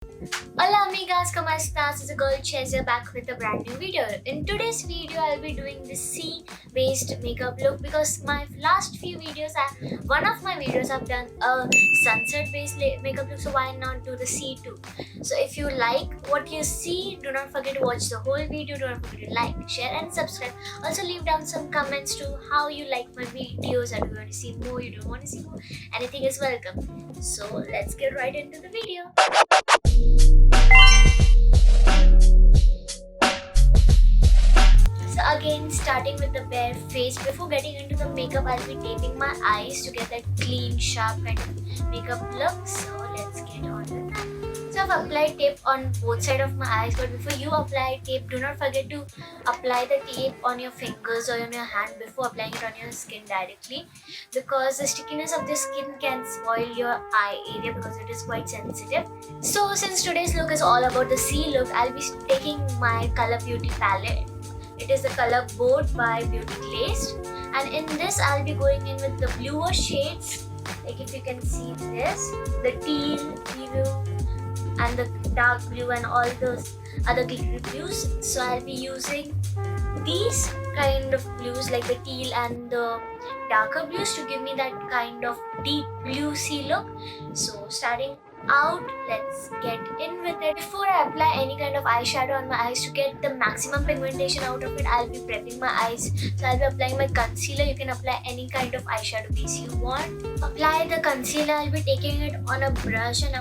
Hola amigas, ¿cómo estás? It's a girl Chezia back with a brand new video. In today's video, I'll be doing the C-based makeup look because my last few videos, one of my videos I've done a sunset-based makeup look, so why not do the C too? So if you like what you see, do not forget to watch the whole video. Do not forget to like, share and subscribe. Also leave down some comments to how you like my videos. Or do you want to see more? You don't want to see more? Anything is welcome. So let's get right into the video. So again, starting with the bare face. Before getting into the makeup, I'll be taping my eyes to get that clean, sharp kind of makeup look. So let's get on with that. So I've applied tape on both sides of my eyes, but before you apply tape, do not forget to apply the tape on your fingers or on your hand before applying it on your skin directly, because the stickiness of the skin can spoil your eye area because it is quite sensitive. So since today's look is all about the C look, I'll be taking my Color Beauty palette. It is the color Bold by Beauty Glazed, and in this I'll be going in with the bluer shades, like if you can see this, the teal blue and the dark blue and all those other glittery blues. So I'll be using these kind of blues like the teal and the darker blues to give me that kind of deep blue sea look. So starting out, let's get in with it. Before I apply any kind of eyeshadow on my eyes to get the maximum pigmentation out of it, I'll be prepping my eyes. So I'll be applying my concealer. You can apply any kind of eyeshadow base you want. Apply the concealer. I'll be taking it on a brush and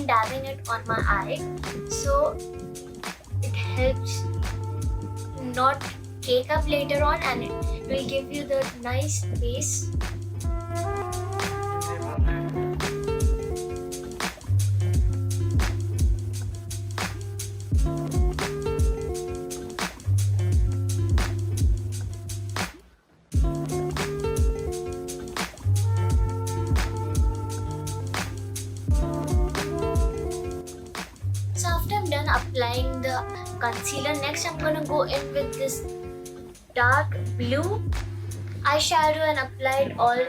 dabbing it on my eye, so it helps not cake up later on, and it will give you the nice base. So after I'm done applying the concealer, next I'm gonna go in with this dark blue eyeshadow and apply it all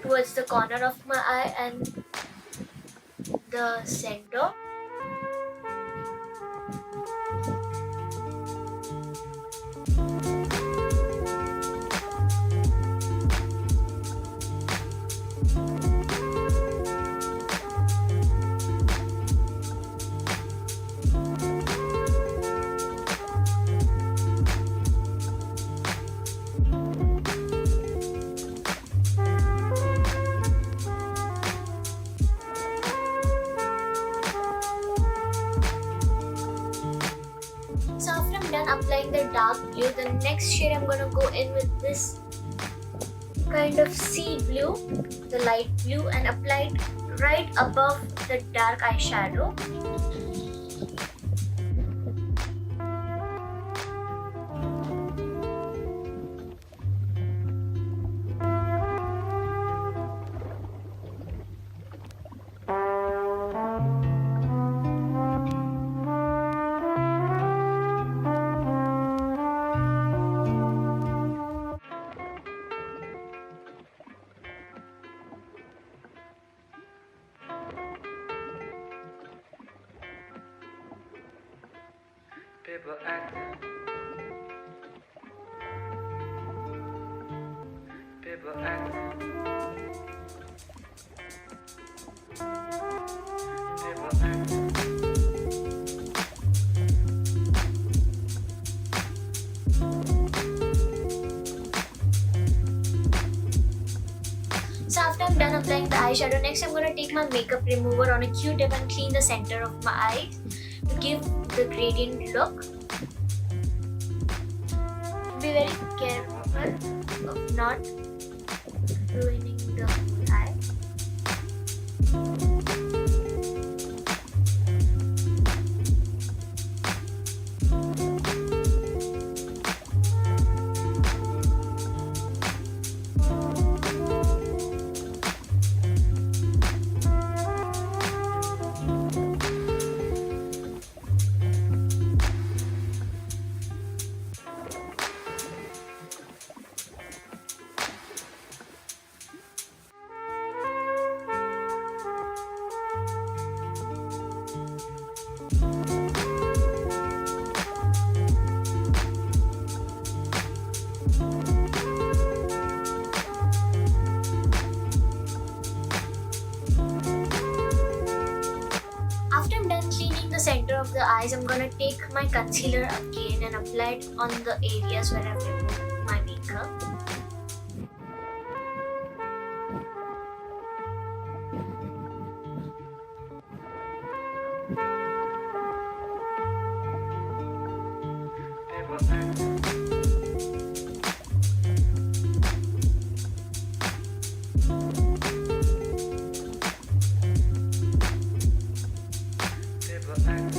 towards the corner of my eye and the center. So after I'm done applying the dark blue, the next shade I'm gonna go in with this kind of sea blue, the light blue, and apply it right above the dark eyeshadow. People acting. People acting. People acting. So after I'm done applying the eyeshadow, next I'm gonna take my makeup remover on a Q-tip and clean the center of my eyes to give the gradient look. Be very careful of not ruining the whole eye. cleaning the center of the eyes, I'm gonna take my concealer again and apply it on the areas where I've removed my makeup. Paper and paper and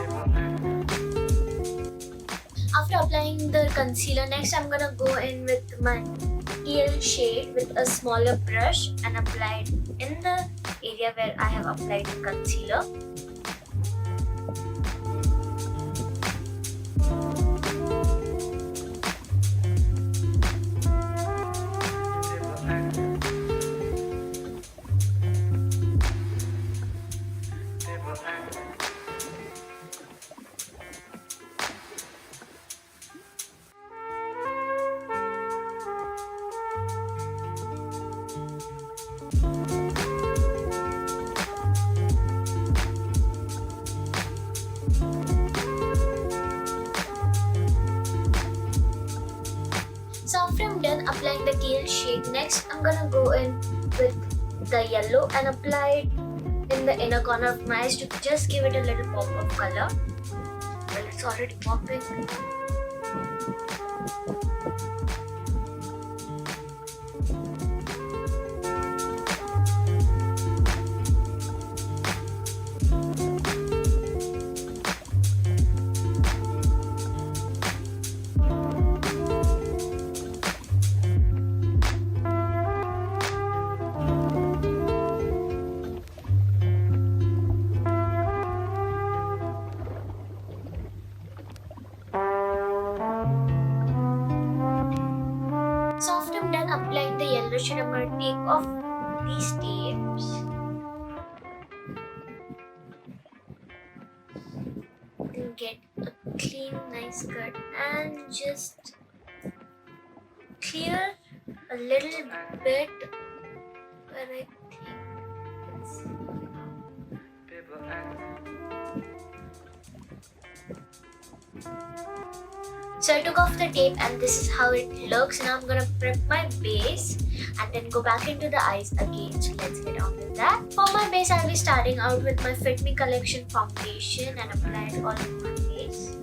paper and After applying the concealer, next I'm gonna go in with my teal shade with a smaller brush and apply it in the area where I have applied the concealer. paper and paper and So after I'm done applying the teal shade, next I'm gonna go in with the yellow and apply it in the inner corner of my eyes to just give it a little pop of color. Well, it's already popping. So after I'm done applying the yellow shade, I'm going to take off these tapes and get a clean, nice cut and just clear a little bit where I think it's paper and So I took off the tape and this is how it looks. Now I'm gonna prep my base and then go back into the eyes again. So let's get on with that. For my base, I'll be starting out with my Fit Me Collection foundation and apply it all on my face.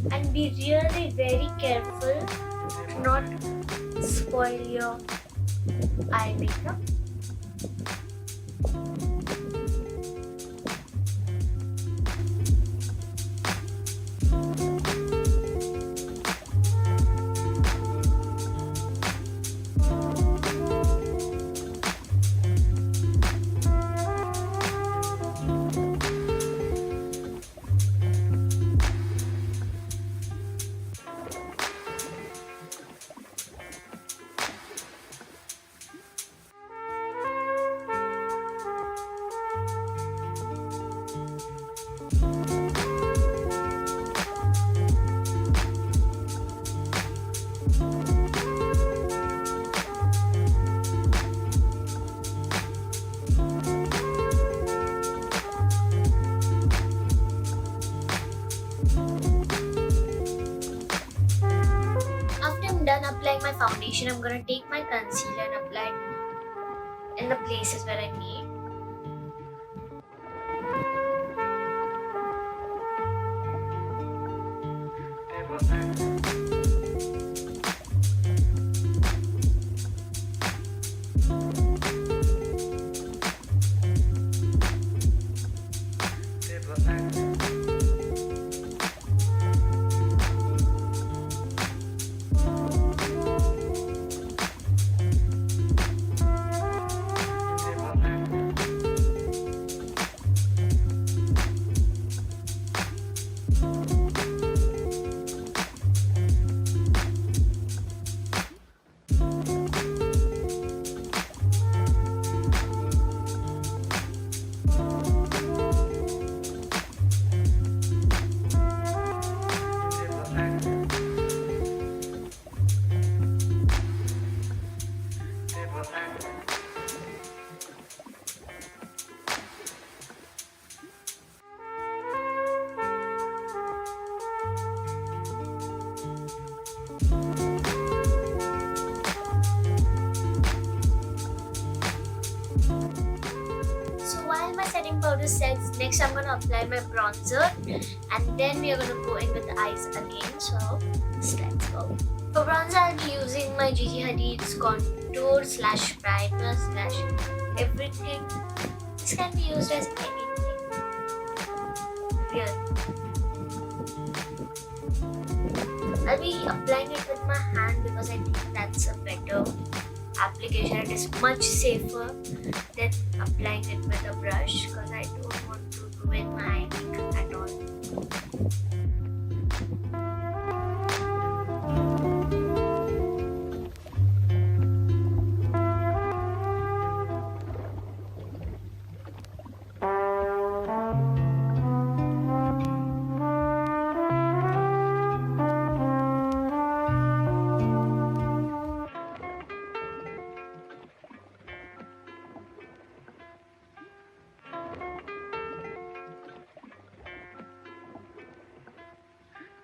And be really very careful to not spoil your eye makeup. Done applying my foundation, I'm gonna take my concealer and apply it in the places where I need. paper and paper and paper and powder sets, next I'm gonna apply my bronzer, and then we are gonna go in with the eyes again. So let's go. For bronzer, I'll be using my Gigi Hadid's contour slash primer slash everything. This can be used as anything. Really. I'll be applying it with my hand because I think that's a better application. It is much safer than applying it with a brush because I don't want to ruin my eye makeup at all.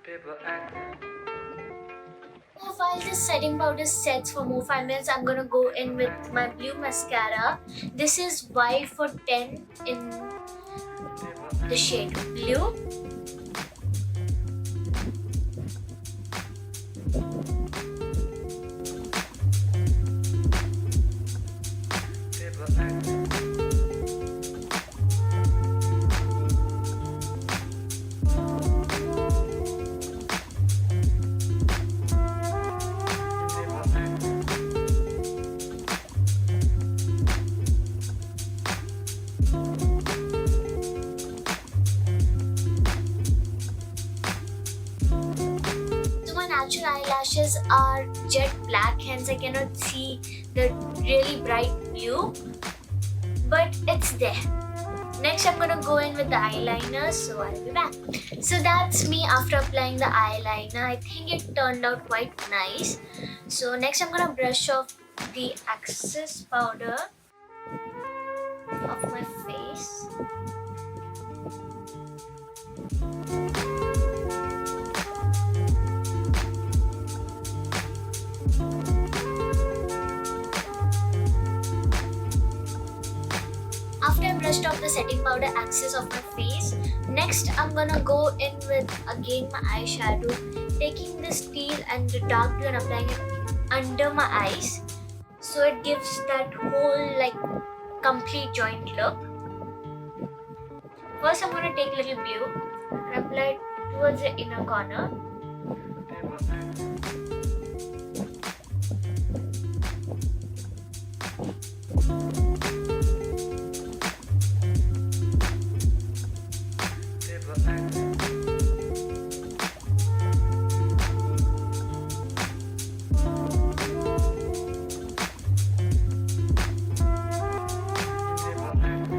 People acting. So while this setting powder sets for more 5 minutes, I'm gonna go in with my blue mascara. This is Y for 10 in the shade blue. People acting. Natural eyelashes are jet black, hence I cannot see the really bright blue, but it's there. Next I'm gonna go in with the eyeliner, so I'll be back. So that's me after applying the eyeliner. I think it turned out quite nice. So next I'm gonna brush off the excess powder off my face. After I brushed off the setting powder excess of my face, next I'm gonna go in with again my eyeshadow, taking this teal and the dark blue and applying it under my eyes, so it gives that whole like complete joint look. First I'm gonna take a little blue and apply it towards the inner corner. People acting. People acting. People acting.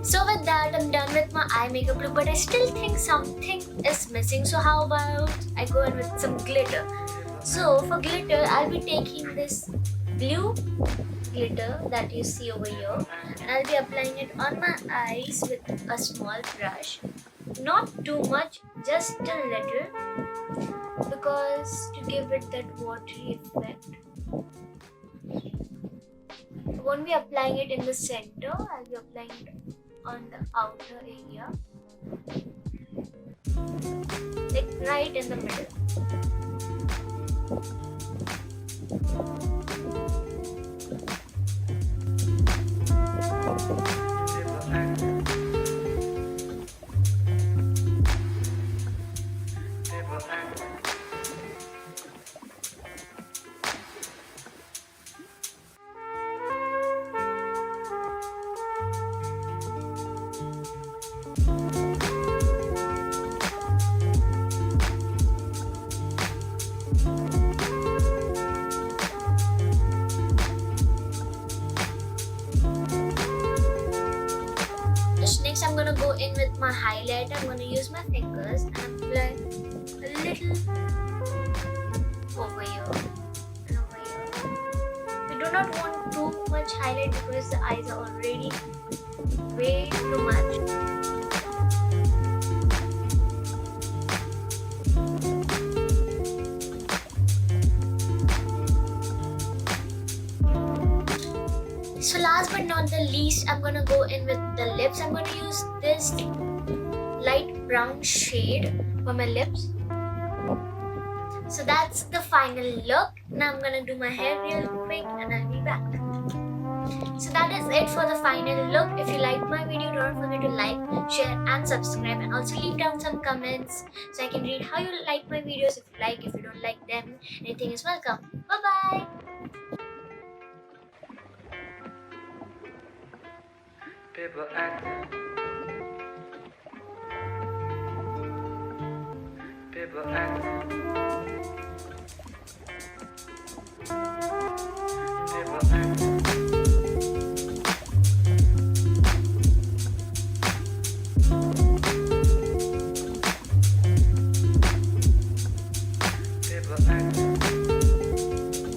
So with that, I'm done with my eye makeup look, but I still think something is missing. So how about I go in with some glitter? So for glitter, I'll be taking this blue glitter that you see over here, and I'll be applying it on my eyes with a small brush. Not too much, just a little, because to give it that watery effect. I won't be applying it in the center, I'll be applying it on the outer area, like right in the middle. People acting. People acting. Next, I'm gonna go in with my highlighter. I'm gonna use my fingers and apply a little over here and over here. We do not want too much highlight because the eyes are already way too much. last but not the least, I'm gonna go in with the lips. I'm gonna use this light brown shade for my lips. So that's the final look. Now I'm gonna do my hair real quick and I'll be back. So that is it for the final look. If you like my video, don't forget to like, share and subscribe, and also leave down some comments so I can read how you like my videos. If you like, if you don't like them, anything is welcome. Bye bye. People acting. People acting. People acting.